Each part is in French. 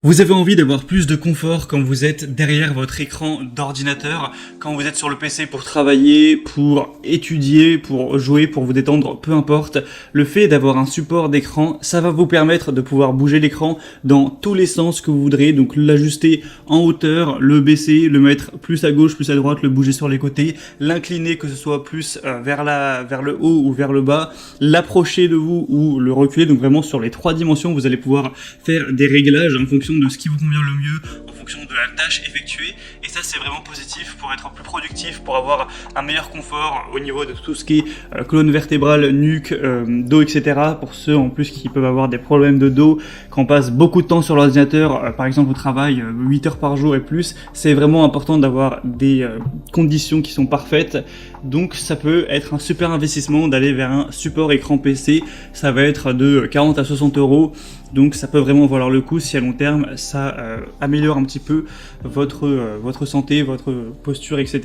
Vous avez envie d'avoir plus de confort quand vous êtes derrière votre écran d'ordinateur, quand vous êtes sur le PC pour travailler, pour étudier, pour jouer, pour vous détendre, peu importe. Le fait d'avoir un support d'écran, ça va vous permettre de pouvoir bouger l'écran dans tous les sens que vous voudrez, donc l'ajuster en hauteur, le baisser, le mettre plus à gauche, plus à droite, le bouger sur les côtés, l'incliner que ce soit plus vers le haut ou vers le bas, l'approcher de vous ou le reculer, donc vraiment sur les trois dimensions, vous allez pouvoir faire des réglages en fonction de ce qui vous convient le mieux, en fonction de la tâche effectuée, et ça c'est vraiment positif pour être plus productif, pour avoir un meilleur confort au niveau de tout ce qui est colonne vertébrale, nuque, dos, etc. Pour ceux en plus qui peuvent avoir des problèmes de dos, quand on passe beaucoup de temps sur l'ordinateur, par exemple au travail, 8 heures par jour et plus, c'est vraiment important d'avoir des conditions qui sont parfaites, donc ça peut être un super investissement d'aller vers un support écran PC, ça va être de 40 à 60 euros. Donc ça peut vraiment valoir le coup si à long terme ça améliore un petit peu votre santé, votre posture, etc.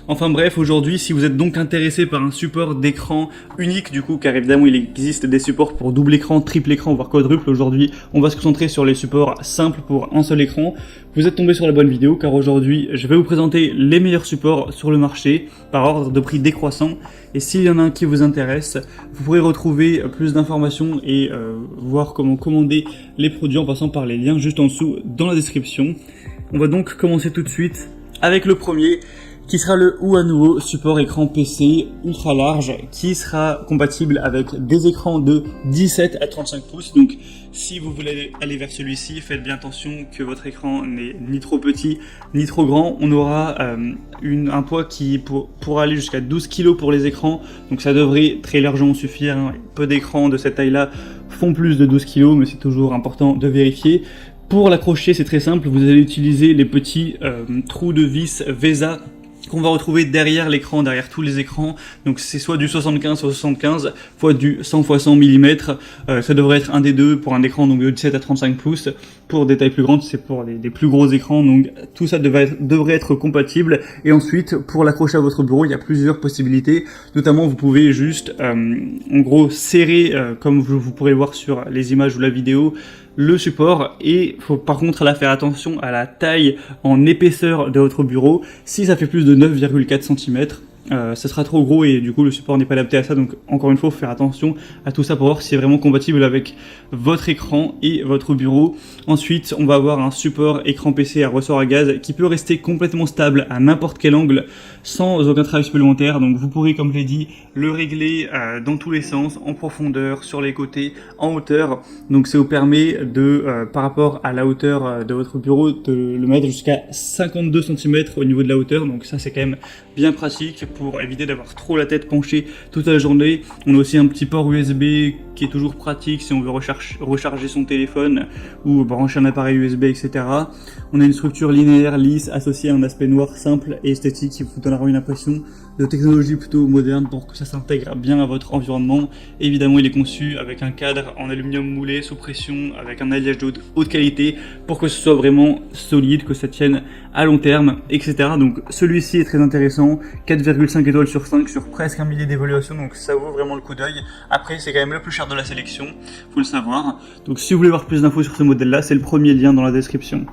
Enfin bref, aujourd'hui, si vous êtes donc intéressé par un support d'écran unique du coup, car évidemment il existe des supports pour double écran, triple écran, voire quadruple, aujourd'hui on va se concentrer sur les supports simples pour un seul écran. Vous êtes tombé sur la bonne vidéo car aujourd'hui je vais vous présenter les meilleurs supports sur le marché par ordre de prix décroissant, et s'il y en a un qui vous intéresse, vous pourrez retrouver plus d'informations et voir comment commander les produits en passant par les liens juste en dessous dans la description. On va donc commencer tout de suite avec le premier, qui sera le Huanouo support écran PC ultra large, qui sera compatible avec des écrans de 17 à 35 pouces. Donc si vous voulez aller vers celui-ci, faites bien attention que votre écran n'est ni trop petit ni trop grand. On aura un poids qui pourra aller jusqu'à 12 kg pour les écrans, donc ça devrait très largement suffire, hein. Peu d'écrans de cette taille-là font plus de 12 kg, mais c'est toujours important de vérifier. Pour l'accrocher, c'est très simple, vous allez utiliser les petits trous de vis VESA qu'on va retrouver derrière l'écran, derrière tous les écrans. Donc c'est soit du 75 x 75, soit du 100 x 100 mm. Ça devrait être un des deux pour un écran donc de 17 à 35 pouces. Pour des tailles plus grandes, c'est pour des plus gros écrans. Donc tout ça devrait être compatible. Et ensuite, pour l'accrocher à votre bureau, il y a plusieurs possibilités. Notamment, vous pouvez juste, en gros, serrer, comme vous pourrez voir sur les images ou la vidéo, le support, et faut par contre faire attention à la taille en épaisseur de votre bureau. Si ça fait plus de 9,4 cm, ça sera trop gros et du coup le support n'est pas adapté à ça, donc encore une fois faut faire attention à tout ça pour voir si c'est vraiment compatible avec votre écran et votre bureau. Ensuite on va avoir un support écran PC à ressort à gaz qui peut rester complètement stable à n'importe quel angle sans aucun travail supplémentaire, donc vous pourrez, comme je l'ai dit, le régler dans tous les sens, en profondeur, sur les côtés, en hauteur. Donc ça vous permet de, par rapport à la hauteur de votre bureau, de le mettre jusqu'à 52 cm au niveau de la hauteur, donc ça c'est quand même bien pratique pour éviter d'avoir trop la tête penchée toute la journée. On a aussi un petit port USB qui est toujours pratique si on veut recharger son téléphone ou brancher un appareil USB, etc. On a une structure linéaire, lisse, associée à un aspect noir simple et esthétique qui vous donnera une impression de technologie plutôt moderne pour que ça s'intègre bien à votre environnement. Évidemment, il est conçu avec un cadre en aluminium moulé sous pression, avec un alliage de haute qualité pour que ce soit vraiment solide, que ça tienne à long terme, etc. Donc celui-ci est très intéressant, 4,5 étoiles sur 5 sur presque un millier d'évaluation, donc ça vaut vraiment le coup d'œil. Après, c'est quand même le plus cher de la sélection, faut le savoir. Donc si vous voulez voir plus d'infos sur ce modèle-là, c'est le premier lien dans la description.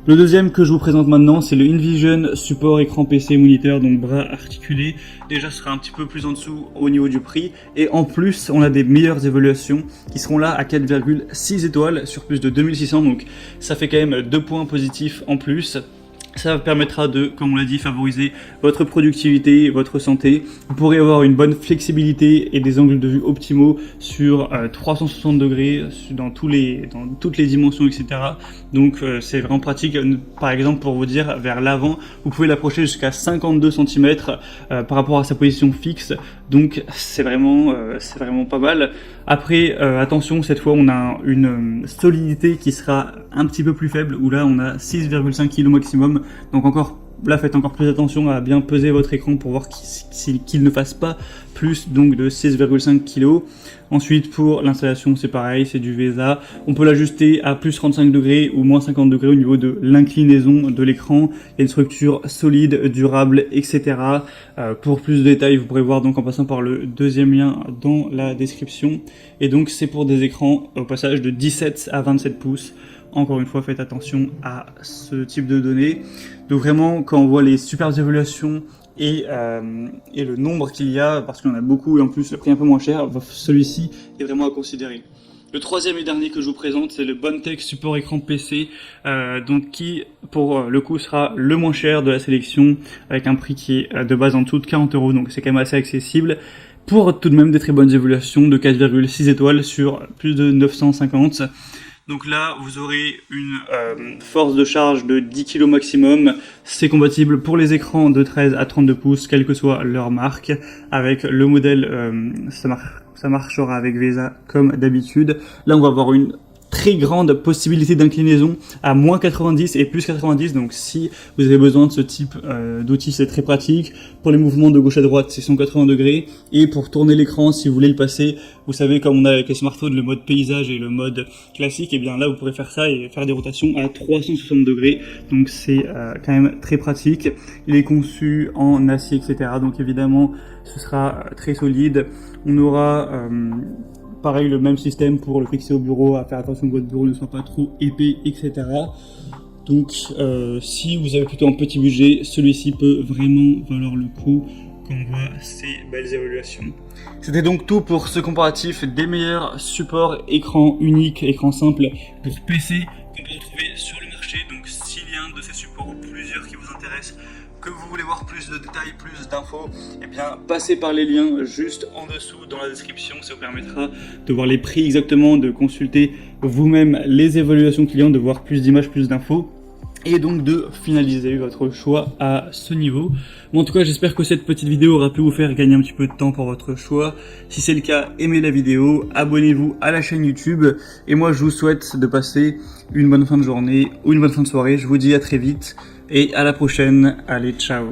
Le deuxième que je vous présente maintenant, c'est le InVision support écran PC moniteur, donc bras articulé. Déjà, ce sera un petit peu plus en dessous au niveau du prix. Et en plus, on a des meilleures évaluations qui seront là à 4,6 étoiles sur plus de 2600. Donc ça fait quand même 2 points positifs en plus. Ça permettra de, comme on l'a dit, favoriser votre productivité, votre santé. Vous pourrez avoir une bonne flexibilité et des angles de vue optimaux sur 360 degrés dans toutes les dimensions, etc. Donc c'est vraiment pratique. Par exemple, pour vous dire, vers l'avant, vous pouvez l'approcher jusqu'à 52 cm par rapport à sa position fixe. Donc c'est vraiment pas mal. Après, attention, cette fois on a une solidité qui sera un petit peu plus faible, où là on a 6,5 kg maximum. Donc encore là, faites encore plus attention à bien peser votre écran pour voir qu'il ne fasse pas plus donc de 6,5 kg. Ensuite, pour l'installation, c'est pareil, c'est du VESA. On peut l'ajuster à plus 35 degrés ou moins 50 degrés au niveau de l'inclinaison de l'écran. Il y a une structure solide, durable, etc. Pour plus de détails, vous pourrez voir donc en passant par le deuxième lien dans la description. Et donc, c'est pour des écrans au passage de 17 à 27 pouces. encore une fois, faites attention à ce type de données. Donc vraiment, quand on voit les superbes évaluations et le nombre qu'il y a, parce qu'il y en a beaucoup et en plus le prix un peu moins cher, celui-ci est vraiment à considérer. Le troisième et dernier que je vous présente, c'est le Bondtech support écran PC, donc qui pour le coup sera le moins cher de la sélection, avec un prix qui est de base en dessous de 40 €, donc c'est quand même assez accessible, pour tout de même des très bonnes évaluations de 4,6 étoiles sur plus de 950. Donc là, vous aurez une force de charge de 10 kg maximum. C'est compatible pour les écrans de 13 à 32 pouces, quelle que soit leur marque. Avec le modèle, ça marchera avec VESA comme d'habitude. Là, on va avoir une très grande possibilité d'inclinaison à moins 90 et plus 90, donc si vous avez besoin de ce type d'outil, c'est très pratique. Pour les mouvements de gauche à droite, c'est 180 degrés, et pour tourner l'écran, si vous voulez le passer, vous savez, comme on a avec les smartphones, le mode paysage et le mode classique, et bien là vous pourrez faire ça et faire des rotations à 360 degrés, donc c'est quand même très pratique. Il est conçu en acier, etc., donc évidemment ce sera très solide. On aura pareil, le même système pour le fixer au bureau, à faire attention que votre bureau ne soit pas trop épais, etc. Donc, si vous avez plutôt un petit budget, celui-ci peut vraiment valoir le coup quand on voit ces belles évaluations. C'était donc tout pour ce comparatif des meilleurs supports écran unique, écran simple pour PC qu'on peut retrouver sur le marché. Donc, s'il y a un de ces supports ou plusieurs qui vous intéressent, que vous voulez voir plus de détails, plus d'infos, eh bien passez par les liens juste en dessous dans la description, ça vous permettra de voir les prix exactement, de consulter vous-même les évaluations clients, de voir plus d'images, plus d'infos, et donc de finaliser votre choix à ce niveau. Bon, en tout cas, j'espère que cette petite vidéo aura pu vous faire gagner un petit peu de temps pour votre choix. Si c'est le cas, aimez la vidéo, abonnez-vous à la chaîne YouTube, et moi je vous souhaite de passer une bonne fin de journée ou une bonne fin de soirée. Je vous dis à très vite et à la prochaine. Allez, ciao.